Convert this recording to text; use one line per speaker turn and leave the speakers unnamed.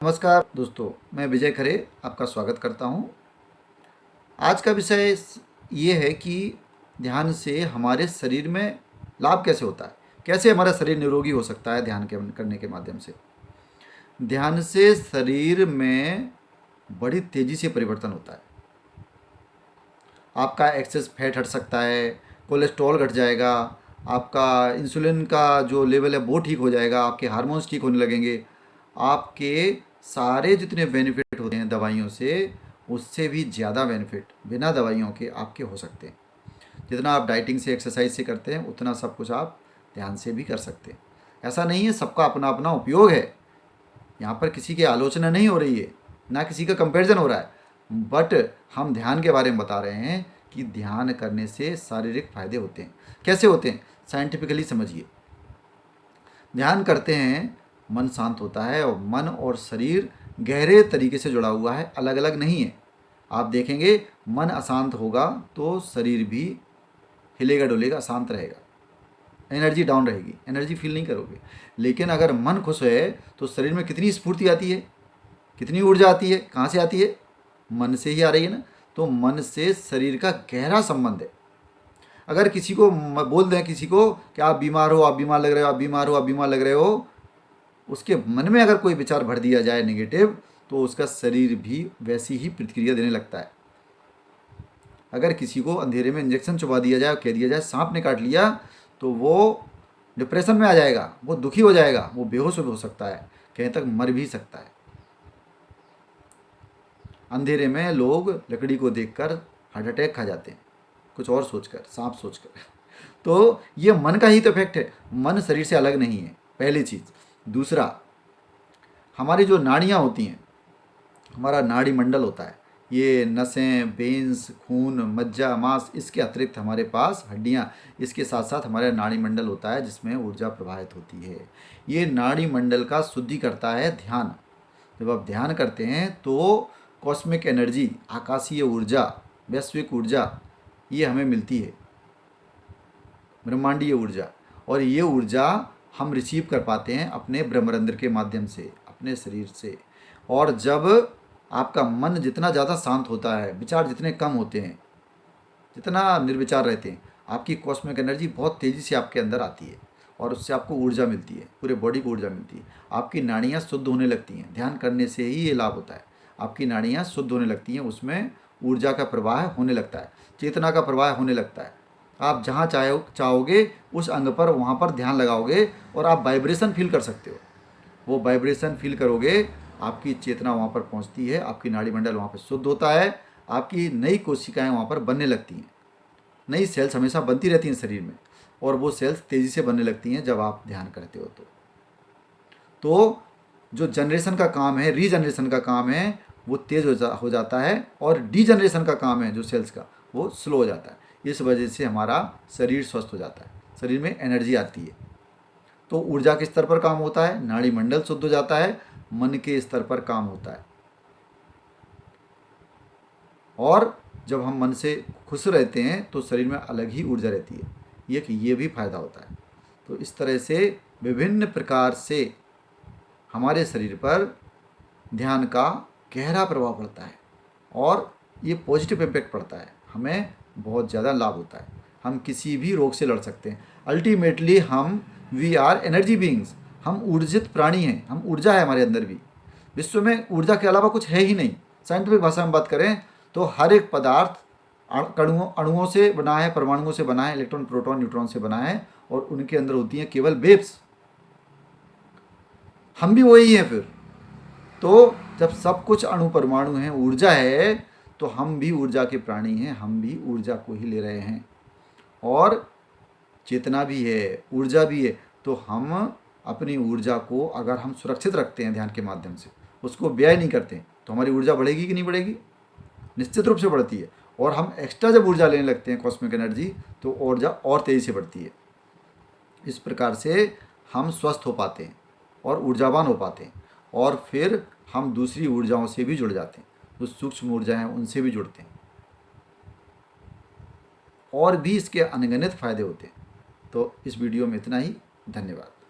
नमस्कार दोस्तों, मैं विजय खरे आपका स्वागत करता हूं। आज का विषय ये है कि ध्यान से हमारे शरीर में लाभ कैसे होता है, कैसे हमारा शरीर निरोगी हो सकता है ध्यान के करने के माध्यम से। ध्यान से शरीर में बड़ी तेज़ी से परिवर्तन होता है। आपका एक्सेस फैट हट सकता है, कोलेस्ट्रॉल घट जाएगा, आपका इंसुलिन का जो लेवल है वो ठीक हो जाएगा, आपके हार्मोन्स ठीक होने लगेंगे, आपके सारे जितने बेनिफिट होते हैं दवाइयों से, उससे भी ज़्यादा बेनिफिट बिना दवाइयों के आपके हो सकते हैं। जितना आप डाइटिंग से एक्सरसाइज से करते हैं उतना सब कुछ आप ध्यान से भी कर सकते हैं। ऐसा नहीं है, सबका अपना अपना उपयोग है। यहाँ पर किसी की आलोचना नहीं हो रही है, ना किसी का कंपैरिजन हो रहा है, बट हम ध्यान के बारे में बता रहे हैं कि ध्यान करने से शारीरिक फायदे होते हैं। कैसे होते हैं, साइंटिफिकली समझिए। ध्यान करते हैं, मन शांत होता है और मन और शरीर गहरे तरीके से जुड़ा हुआ है, अलग अलग नहीं है। आप देखेंगे मन अशांत होगा तो शरीर भी हिलेगा डुलेगा, शांत रहेगा, एनर्जी डाउन रहेगी, एनर्जी फील नहीं करोगे। लेकिन अगर मन खुश है तो शरीर में कितनी स्फूर्ति आती है, कितनी ऊर्जा आती है, कहाँ से आती है? मन से ही आ रही है ना। तो मन से शरीर का गहरा संबंध है। अगर किसी को बोल दें किसी को कि आप बीमार हो, आप बीमार लग रहे हो, आप बीमार हो, आप बीमार लग रहे हो, उसके मन में अगर कोई विचार भर दिया जाए नेगेटिव, तो उसका शरीर भी वैसी ही प्रतिक्रिया देने लगता है। अगर किसी को अंधेरे में इंजेक्शन चुबा दिया जाए और कह दिया जाए सांप ने काट लिया, तो वो डिप्रेशन में आ जाएगा, वो दुखी हो जाएगा, वो बेहोश हो सकता है, कहीं तक मर भी सकता है। अंधेरे में लोग लकड़ी को देखकर हार्ट अटैक खा जाते हैं, कुछ और सोचकर, सांप सोचकर। तो ये मन का ही तो इफेक्ट है, मन शरीर से अलग नहीं है, पहली चीज़। दूसरा, हमारी जो नाड़ियाँ होती हैं, हमारा नाड़ी मंडल होता है, ये नसें, वेंस, खून, मज्जा, मांस, इसके अतिरिक्त हमारे पास हड्डियाँ, इसके साथ साथ हमारा नाड़ी मंडल होता है जिसमें ऊर्जा प्रवाहित होती है। ये नाड़ी मंडल का शुद्धि करता है ध्यान। जब आप ध्यान करते हैं तो कॉस्मिक एनर्जी, आकाशीय ऊर्जा, वैश्विक ऊर्जा, ये हमें मिलती है, ब्रह्मांडीय ऊर्जा। और ये ऊर्जा हम रिसीव कर पाते हैं अपने ब्रह्मरंध्र के माध्यम से, अपने शरीर से। और जब आपका मन जितना ज़्यादा शांत होता है, विचार जितने कम होते हैं, जितना निर्विचार रहते हैं, आपकी कॉस्मिक एनर्जी बहुत तेज़ी से आपके अंदर आती है और उससे आपको ऊर्जा मिलती है, पूरे बॉडी को ऊर्जा मिलती है। आपकी नाड़ियाँ शुद्ध होने लगती हैं, ध्यान करने से ही ये लाभ होता है। आपकी नाड़ियाँ शुद्ध होने लगती हैं, उसमें ऊर्जा का प्रवाह होने लगता है, चेतना का प्रवाह होने लगता है। आप जहाँ चाहोगे उस अंग पर, वहाँ पर ध्यान लगाओगे और आप वाइब्रेशन फील कर सकते हो। वो वाइब्रेशन फील करोगे, आपकी चेतना वहाँ पर पहुँचती है, आपकी नाड़ी मंडल वहाँ पर शुद्ध होता है, आपकी नई कोशिकाएँ वहाँ पर बनने लगती हैं। नई सेल्स हमेशा बनती रहती हैं शरीर में, और वो सेल्स तेज़ी से बनने लगती हैं जब आप ध्यान करते हो। तो जो जनरेशन का काम है, रीजनरेशन का काम है, वो तेज़ हो जाता है, और डीजनरेशन का काम है जो सेल्स का, वो स्लो हो जाता है। इस वजह से हमारा शरीर स्वस्थ हो जाता है, शरीर में एनर्जी आती है। तो ऊर्जा के स्तर पर काम होता है, नाड़ी मंडल शुद्ध हो जाता है, मन के स्तर पर काम होता है। और जब हम मन से खुश रहते हैं तो शरीर में अलग ही ऊर्जा रहती है, ये भी फायदा होता है। तो इस तरह से विभिन्न प्रकार से हमारे शरीर पर ध्यान का गहरा प्रभाव पड़ता है, और ये पॉजिटिव इम्पैक्ट पड़ता है, हमें बहुत ज़्यादा लाभ होता है। हम किसी भी रोग से लड़ सकते हैं। अल्टीमेटली हम वी आर एनर्जी बीइंग्स, हम ऊर्जित प्राणी हैं, हम ऊर्जा है हमारे अंदर भी। विश्व में ऊर्जा के अलावा कुछ है ही नहीं। साइंटिफिक भाषा में बात करें तो हर एक पदार्थ अणुओं से बना है, परमाणुओं से बना है, इलेक्ट्रॉन, प्रोटॉन, न्यूट्रॉन से बना है, और उनके अंदर होती हैं केवल वेव्स। हम भी वही हैं फिर। तो जब सब कुछ अणु परमाणु हैं, ऊर्जा है, तो हम भी ऊर्जा के प्राणी हैं, हम भी ऊर्जा को ही ले रहे हैं। और चेतना भी है, ऊर्जा भी है। तो हम अपनी ऊर्जा को अगर हम सुरक्षित रखते हैं ध्यान के माध्यम से, उसको व्यय नहीं करते, तो हमारी ऊर्जा बढ़ेगी कि नहीं बढ़ेगी? निश्चित रूप से बढ़ती है। और हम एक्स्ट्रा जब ऊर्जा लेने लगते हैं, कॉस्मिक एनर्जी, तो ऊर्जा और तेज़ी से बढ़ती है। इस प्रकार से हम स्वस्थ हो पाते हैं और ऊर्जावान हो पाते हैं, और फिर हम दूसरी ऊर्जाओं से भी जुड़ जाते हैं, जो सूक्ष्म ऊर्जा हैं उनसे भी जुड़ते हैं, और भी इसके अनगिनत फायदे होते हैं। तो इस वीडियो में इतना ही। धन्यवाद।